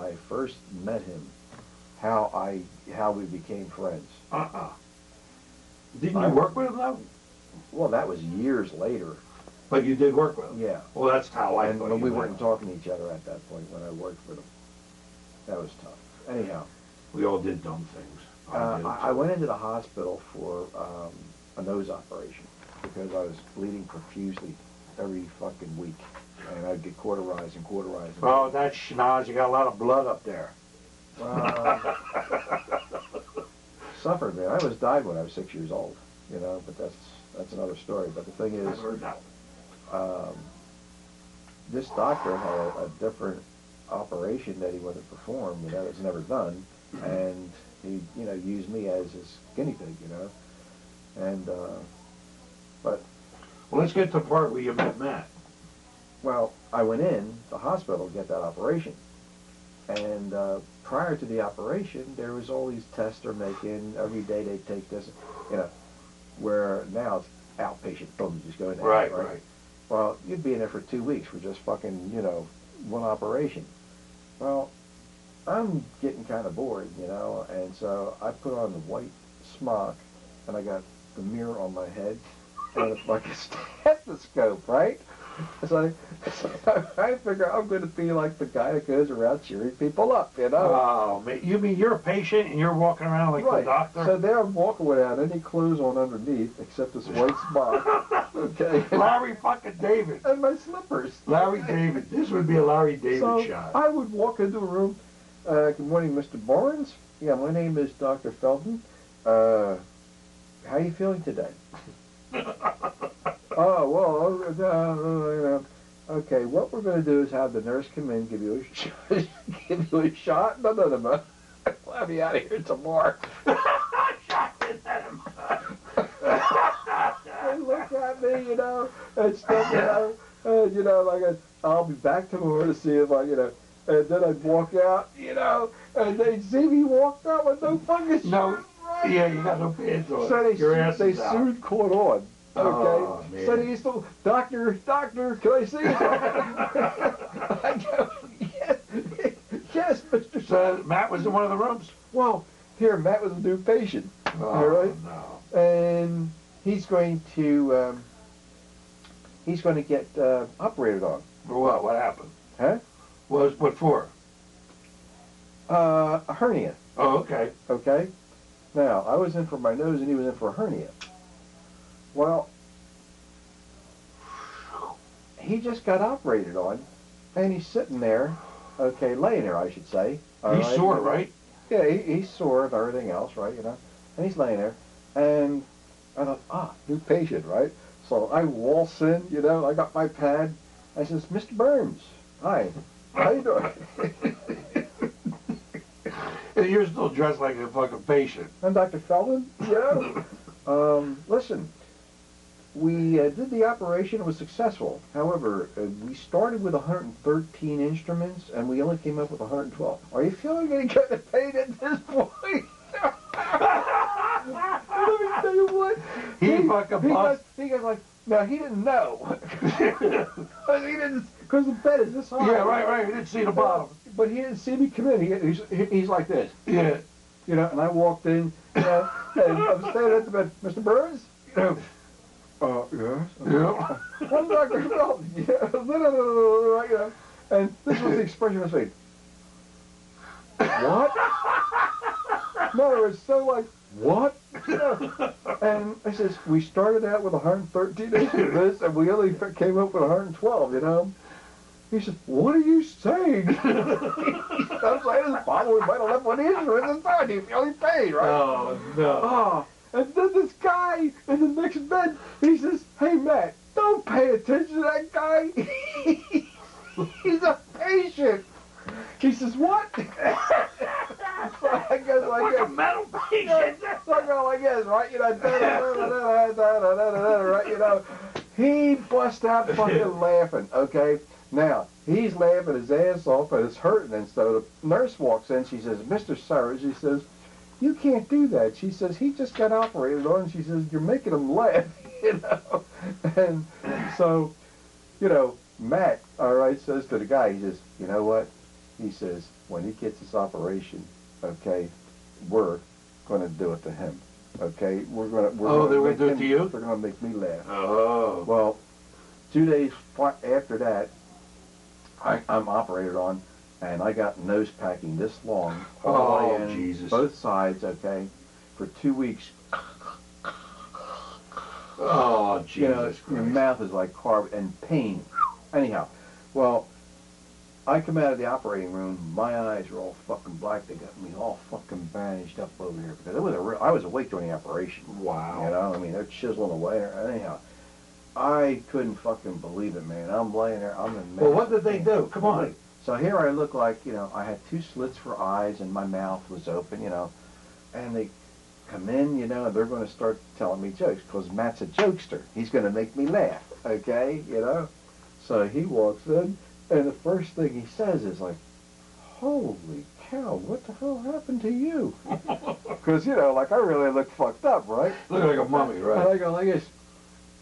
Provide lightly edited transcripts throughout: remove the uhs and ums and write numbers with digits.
I first met him, how we became friends. Didn't you work with him though? Well, that was years later. But you did work with him? Yeah. Well, that's how I And thought when you we met weren't him. talking to each other at that point when I worked with him. That was tough. Anyhow. We all did dumb things. I went into the hospital for a nose operation because I was bleeding profusely every fucking week. And I'd get cauterized and cauterized. Oh, that's schnoz. You got a lot of blood up there. Suffered, man. I almost died when I was 6 years old, you know, but that's another story. But the thing is, I've heard that one. this doctor had a different operation that he wanted to perform, you know, that's never done, and he, you know, used me as his guinea pig, you know, and, but... Well, let's get to the part where you met Matt. Well, I went in the hospital to get that operation, and prior to the operation, there was all these tests they're making. Every day they take this, you know, where now it's outpatient, boom, you just go in there. Right. Well, you'd be in there for 2 weeks for just fucking, you know, one operation. Well, I'm getting kind of bored, you know, and so I put on the white smock, and I got the mirror on my head, and a fucking stethoscope, right? So I figure I'm going to be like the guy that goes around cheering people up, you know? Oh, man. You mean you're a patient and you're walking around like the doctor? So there I'm walking without any clothes on underneath except this white smock, okay? Larry fucking David. And my slippers. Larry David. This would be a Larry David So shot. I would walk into a room, good morning, Mr. Barnes. Yeah, my name is Dr. Felton. How are you feeling today? Oh, well, okay, what we're going to do is have the nurse come in, give you a shot. No. We'll have you out of here tomorrow. They look at me, you know, and stuff, you know, like I'll be back tomorrow to see if I, you know, and then I'd walk out, you know, and they'd see me walk out with no fucking shirt, right? Yeah, you got no pants on. So they out. soon caught on. Okay, Oh, man. so they used to, doctor, can I see you? I go, yes, Mr. So Matt was in one of the rooms? Well, here, Matt was a new patient, Oh, all right? no. And he's going to get operated on. For what? What happened? Huh? What for? A hernia, Oh, okay. okay? Now, I was in for my nose and he was in for a hernia. Well, he just got operated on, and he's sitting there, okay, laying there, I should say. He's sore, right? Yeah, he's sore and everything else, right, you know, and he's laying there, and I thought, new patient, right? So I waltz in, you know, I got my pad, I says, Mr. Burns, hi, how you doing? And you're still dressed like a fucking patient. I'm Dr. Feldman, you know, listen, we did the operation, it was successful. However, we started with 113 instruments and we only came up with 112. Are you feeling any kind of pain at this point? Let me tell you what. He goes like, no, he didn't know. He didn't, because the bed is this high. Yeah, right. He didn't see the bottom. But he didn't see me come in. He's like this. Yeah. You know, and I walked in, you know, and I'm standing at the bed, Mr. Burns? You know, yes. Yeah. One Dr. Felton, yeah, right, you know, and this was the expression of his face. What? No, it was so like, what? You know, and I says, we started out with 113 instruments, and we only came up with 112, you know. He says, what are you saying? I'm saying, this bottle, we might have left one instrument inside. You feel any pain, right? Oh, no. Oh, and then this guy in the next bed, he says, hey, Matt, don't pay attention to that guy. He's a patient. He says, what? So I guess like a metal patient. So I go like this, right? You know, right? You know, he bust out fucking laughing, okay? Now, he's laughing his ass off and it's hurting, and so the nurse walks in, she says, Mr. Surridge, she says, you can't do that. She says, he just got operated on, and she says, you're making him laugh, you know. And so, you know, Matt, all right, says to the guy, he says, you know what? He says, when he gets this operation, okay, we're going to do it to him. Okay, we're going to. Oh, they're going to do it to you? They're going to make me laugh. Oh. Well, 2 days after that, I'm operated on, and I got nose packing this long, all the way in, Jesus. both sides. Okay, for 2 weeks. Oh, Jesus You know, Christ. your mouth is like carved and pain. Anyhow, well, I come out of the operating room, my eyes are all fucking black. They got me all fucking bandaged up over here because I was awake during the operation. Wow. You know, I mean, they're chiseling away. Anyhow, I couldn't fucking believe it, man. I'm laying there, I'm in. Well, what did they do? Come on. So here I look like, you know, I had 2 slits for eyes and my mouth was open, you know, and they come in, you know, and they're going to start telling me jokes because Matt's a jokester. He's going to make me laugh, okay, you know. So he walks in, and the first thing he says is like, holy cow, what the hell happened to you? Because, you know, like I really look fucked up, right? Look like a mummy, right? And I go like this,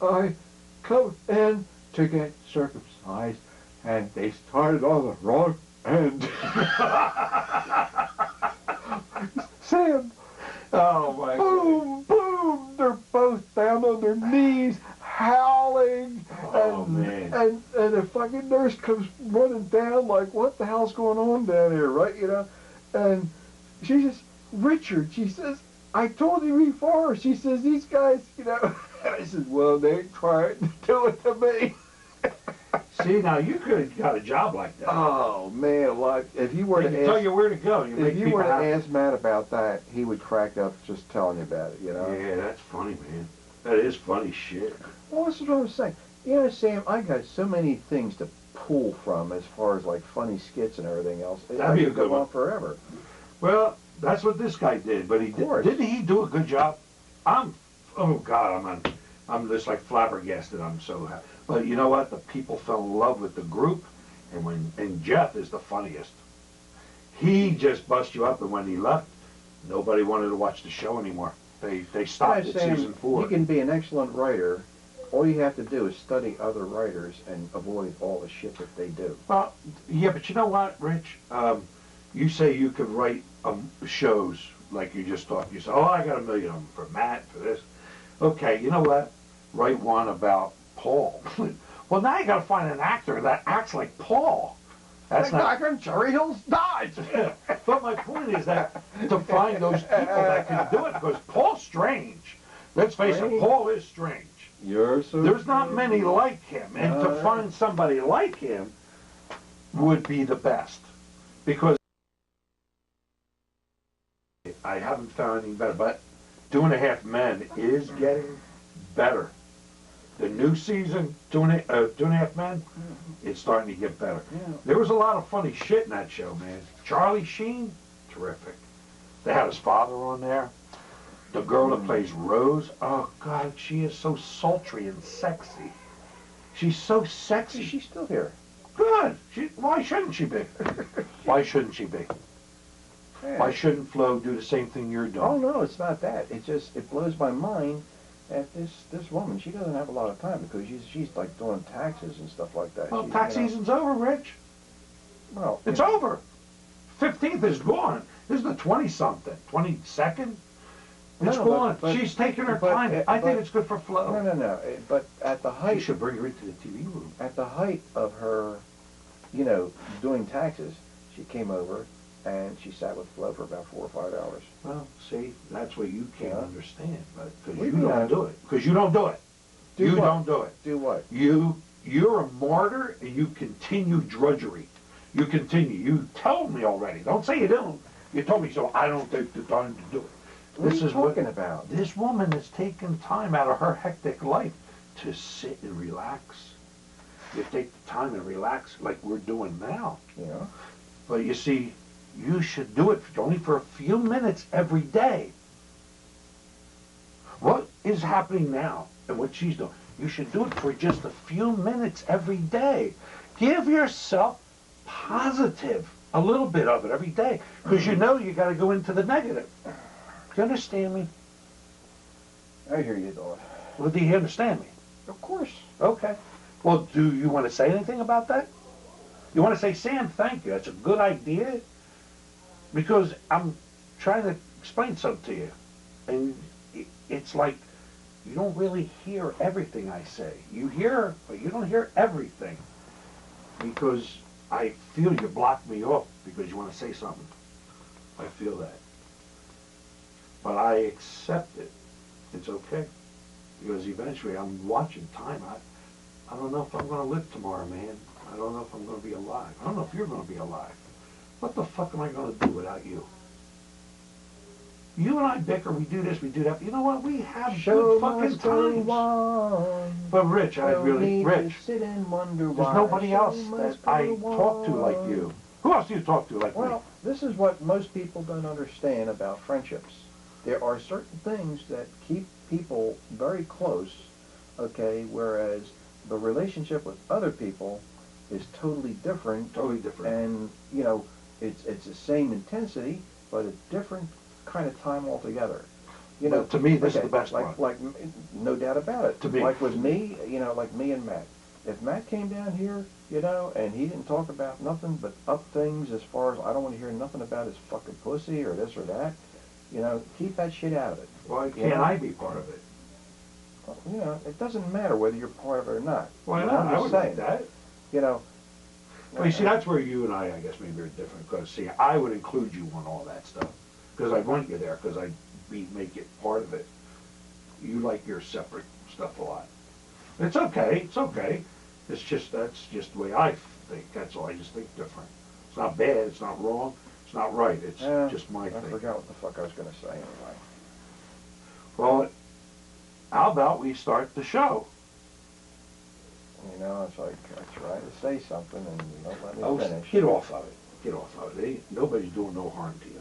I come in to get circumcised, and they started on the wrong end. Sam, Oh, my God. boom, boom, they're both down on their knees, howling, Oh, and, man. and the fucking nurse comes running down like, what the hell's going on down here, right, you know, and she says, Richard, she says, I told you before, she says, these guys, you know, and I said, well, they ain't trying to do it to me. See, now you could have got a job like that. Oh, man, like, if you were They to can tell ask, you where to go. You make if you people were to happy. ask Matt about that, he would crack up just telling you about it, you know? Yeah, that's funny, man. That is funny shit. Well, that's what I'm saying. You know, Sam, I got so many things to pull from as far as like funny skits and everything else. That'd be a could good go on one. forever. Well, that's what this guy did, but didn't he do a good job? Oh God, I'm just like flabbergasted. I'm so happy. But you know what? The people fell in love with the group, and Jeff is the funniest. He just bust you up, and when he left, nobody wanted to watch the show anymore. They stopped at Sam, season 4. you can be an excellent writer. All you have to do is study other writers and avoid all the shit that they do. Well, yeah, but you know what, Rich? You say you could write shows like you just thought. You said, oh, I got 1 million of them for Matt, for this. Okay, you know what? Write one about Paul. Well, now you got to find an actor that acts like Paul. That's not. Cherry Hills died. But my point is that to find those people that can do it, because Paul's strange. Let's face it, Strange? Paul is strange. You're so. There's not many like him, and to find somebody like him would be the best. Because I haven't found anything better, but 2.5 Men is getting better. The new season, 2.5 Men, it's starting to get better. Yeah. There was a lot of funny shit in that show, man. Charlie Sheen, terrific. They had his father on there. The girl that plays Rose, oh God, she is so sultry and sexy. She's so sexy. She's still here. Good. Why shouldn't she be? Why shouldn't she be? Yeah. Why shouldn't Flo do the same thing you're doing? Oh no, it's not that. It blows my mind that this woman, she doesn't have a lot of time because she's like doing taxes and stuff like that. Well, She's, tax you know, season's over, Rich. Well, It's you know, over. 15th is gone. This is the 20-something. 22nd? It's No, gone. but- She's taking her but- time. I think but- it's good for Flo. No. But at the You height, should bring her into the TV room. at the height of her, you know, doing taxes, she came over and she sat with Flo for about 4 or 5 hours. Well, see, that's what you can't Yeah. understand, but because What you do you mean don't I- do it. Because you don't do it. Do You what? don't do it. Do what? You're a martyr, and you continue drudgery. You continue. You told me already. Don't say you don't. You told me, so I don't take the time to do it. What This are you is talking about? This woman is taking time out of her hectic life to sit and relax. You take the time and relax like we're doing now. You know? But you see, you should do it only for a few minutes every day. What is happening now and what she's doing? You should do it for just a few minutes every day. Give yourself positive, a little bit of it every day, because you know you got to go into the negative. Do you understand me? I hear you, Dog. Well, do you understand me? Of course. Okay. Well, do you want to say anything about that? You want to say, Sam, thank you. That's a good idea. Because I'm trying to explain something to you. And it's like, you don't really hear everything I say. You hear, but you don't hear everything. Because I feel you block me off because you want to say something. I feel that. But I accept it. It's okay. Because eventually I'm watching time. I don't know if I'm going to live tomorrow, man. I don't know if I'm going to be alive. I don't know if you're going to be alive. What the fuck am I going to do without you? You and I bicker, we do this, we do that. You know what? We have good fucking times. But Rich, Rich, there's nobody else that I talk to like you. Who else do you talk to like me? Well, this is what most people don't understand about friendships. There are certain things that keep people very close, okay, whereas the relationship with other people is totally different. Totally different. And, you know, it's the same intensity, but a different kind of time altogether. You know, to me, this is the best one. Like, no doubt about it. To me. Like with me, you know, like me and Matt. If Matt came down here, you know, and he didn't talk about nothing but up things as far as I don't want to hear nothing about his fucking pussy or this or that, you know, keep that shit out of it. Why can't I be part of it? Well, you know, it doesn't matter whether you're part of it or not. Why You know, not? I'm I just would saying, like that. You know. Well, you see, that's where you and I guess, maybe are different. Because, see, I would include you on all that stuff. Because I want you there, because make it part of it. You like your separate stuff a lot. It's okay, it's okay. It's just, that's just the way I think. That's all. I just think different. It's not bad, it's not wrong, it's not right. It's just my thing. I forgot what the fuck I was going to say anyway. Well, how about we start the show? You know, it's like I try to say something and you don't let me finish. Get off of it. Get off of it. Nobody's doing no harm to you.